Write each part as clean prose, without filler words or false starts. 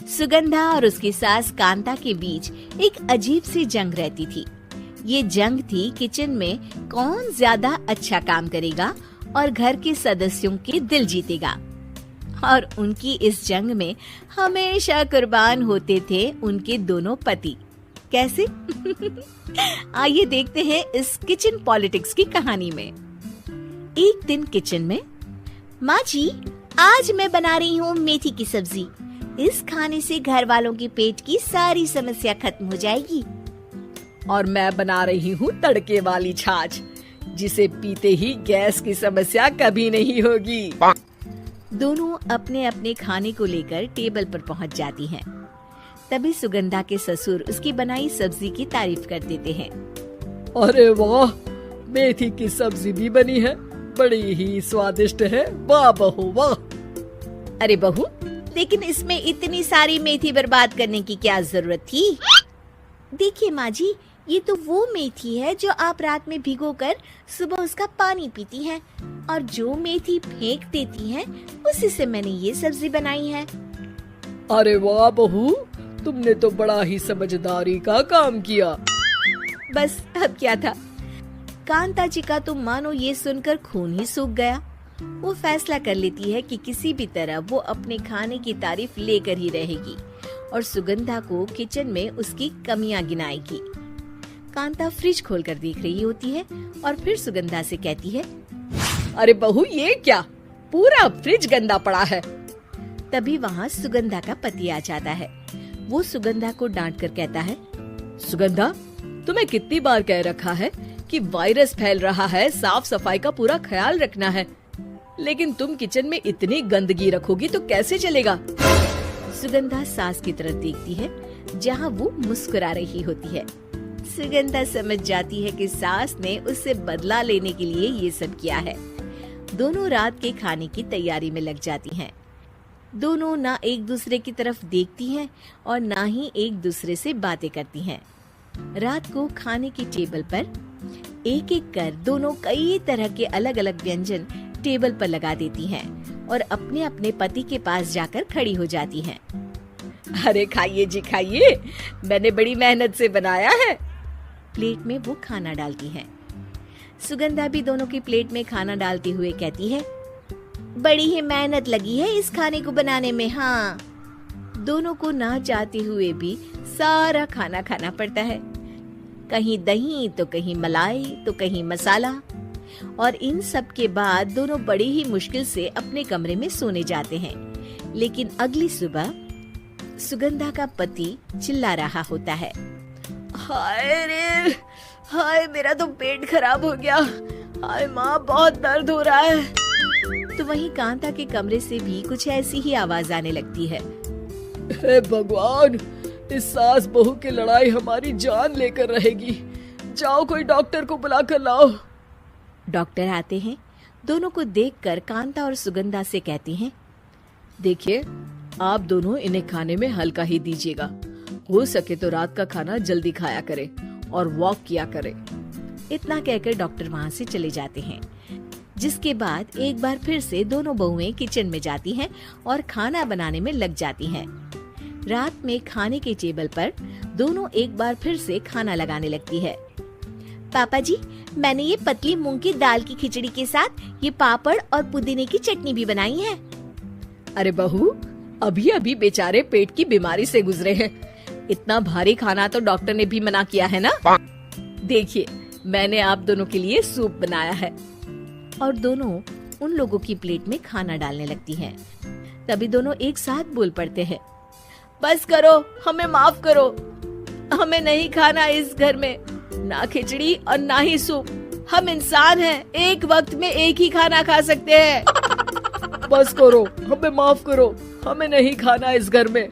सुगंधा और उसकी सास कांता के बीच एक अजीब सी जंग रहती थी। ये जंग थी किचन में कौन ज्यादा अच्छा काम करेगा और घर के सदस्यों के दिल जीतेगा। और उनकी इस जंग में हमेशा कुर्बान होते थे उनके दोनों पति। कैसे? आइए देखते हैं इस किचन पॉलिटिक्स की कहानी में। एक दिन किचन में, माँ जी, आज मैं बना रही हूँ मेथी की सब्जी। इस खाने से घर वालों के पेट की सारी समस्या खत्म हो जाएगी। और मैं बना रही हूँ तड़के वाली छाछ, जिसे पीते ही गैस की समस्या कभी नहीं होगी। दोनों अपने अपने खाने को लेकर टेबल पर पहुँच जाती हैं। तभी सुगंधा के ससुर उसकी बनाई सब्जी की तारीफ कर देते हैं। अरे वाह, मेथी की सब्जी भी बनी है, बड़ी ही स्वादिष्ट है। वाह बहू वाह। अरे बहू, लेकिन इसमें इतनी सारी मेथी बर्बाद करने की क्या जरूरत थी? देखिए माँ जी, ये तो वो मेथी है जो आप रात में भिगोकर सुबह उसका पानी पीती हैं, और जो मेथी फेंक देती हैं, उसी से मैंने ये सब्जी बनाई है। अरे वाह बहू, तुमने तो बड़ा ही समझदारी का काम किया। बस अब क्या था, कांता जी का तो मानो ये सुनकर खून ही सूख गया। वो फैसला कर लेती है कि किसी भी तरह वो अपने खाने की तारीफ लेकर ही रहेगी और सुगंधा को किचन में उसकी कमियां गिनाएगी। कांता फ्रिज खोलकर देख रही होती है और फिर सुगंधा से कहती है, अरे बहू, ये क्या, पूरा फ्रिज गंदा पड़ा है। तभी वहाँ सुगंधा का पति आ जाता है। वो सुगंधा को डांट कर कहता है, सुगंधा, तुम्हें कितनी बार कह रखा है कि वायरस फैल रहा है, साफ सफाई का पूरा ख्याल रखना है, लेकिन तुम किचन में इतनी गंदगी रखोगी तो कैसे चलेगा। सुगंधा सास की तरफ देखती है जहाँ वो मुस्कुरा रही होती है। सुगंधा समझ जाती है कि सास ने उससे बदला लेने के लिए ये सब किया है। दोनों रात के खाने की तैयारी में लग जाती हैं। दोनों ना एक दूसरे की तरफ देखती हैं और ना ही एक दूसरे से बातें करती हैं। रात को खाने की टेबल पर एक एक कर दोनों कई तरह के अलग अलग व्यंजन टेबल पर लगा देती हैं और अपने अपने पति के पास जाकर खड़ी हो जाती हैं। अरे खाइए जी खाइए, मैंने बड़ी मेहनत से बनाया है। प्लेट में वो खाना डालती हैं। सुगंधा भी दोनों की प्लेट में खाना डालते हुए कहती है, बड़ी ही मेहनत लगी है इस खाने को बनाने में। हाँ, दोनों को ना चाहते हुए भी सारा खाना खाना पड़ता है। कहीं दही तो कहीं मलाई तो कहीं मसाला। और इन सब के बाद दोनों बड़ी ही मुश्किल से अपने कमरे में सोने जाते हैं। लेकिन अगली सुबह सुगंधा का पति चिल्ला रहा होता है, हाय रे, हाय मेरा तो पेट खराब हो गया, हाय माँ बहुत दर्द हो रहा है। तो वहीं कांता के कमरे से भी कुछ ऐसी ही आवाज आने लगती है। हे भगवान, इस सास बहू की लड़ाई हमारी जान लेकर रहेगी। जाओ कोई डॉक्टर को बुला कर लाओ। डॉक्टर आते हैं। दोनों को देखकर कांता और सुगंधा से कहती हैं, देखिए, आप दोनों इन्हें खाने में हल्का ही दीजिएगा। हो सके तो रात का खाना जल्दी खाया करें और वॉक किया करें। इतना कहकर डॉक्टर वहाँ से चले जाते हैं। जिसके बाद एक बार फिर से दोनों बहुएं किचन में जाती हैं और खाना बनाने में लग जाती हैं। रात में खाने के टेबल पर दोनों एक बार फिर से खाना लगाने लगती है। पापा जी, मैंने ये पतली मूंग की दाल की खिचड़ी के साथ ये पापड़ और पुदीने की चटनी भी बनाई है। अरे बहू, अभी अभी बेचारे पेट की बीमारी से गुजरे हैं, इतना भारी खाना तो डॉक्टर ने भी मना किया है ना। देखिए, मैंने आप दोनों के लिए सूप बनाया है। और दोनों उन लोगों की प्लेट में खाना डालने लगती हैं। तभी दोनों एक साथ बोल पड़ते हैं, बस करो, हमें माफ करो, हमें नहीं खाना इस घर में, ना खिचड़ी और ना ही सूप। हम इंसान हैं, एक वक्त में एक ही खाना खा सकते हैं। बस करो, हमें माफ करो, हमें नहीं खाना इस घर में,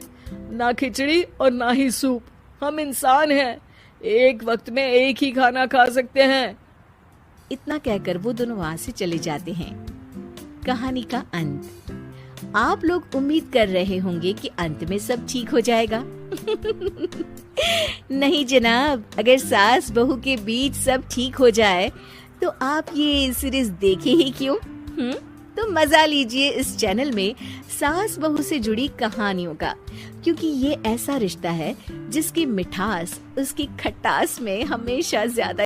ना खिचड़ी और ना ही सूप। हम इंसान हैं, एक वक्त में एक ही खाना खा सकते हैं। इतना कहकर वो दोनों वहाँ से चले जाते हैं। कहानी का अंत। आप लोग उम्मीद कर रहे होंगे कि अंत में सब ठीक हो जाएगा। नहीं जनाब, अगर सास बहू के बीच सब ठीक हो जाए तो आप ये सीरीज देखे ही क्यों? तो मजा लीजिए इस चैनल में सास बहू से जुड़ी कहानियों का, क्योंकि ये ऐसा रिश्ता है जिसकी मिठास उसकी खटास में हमेशा ज्यादा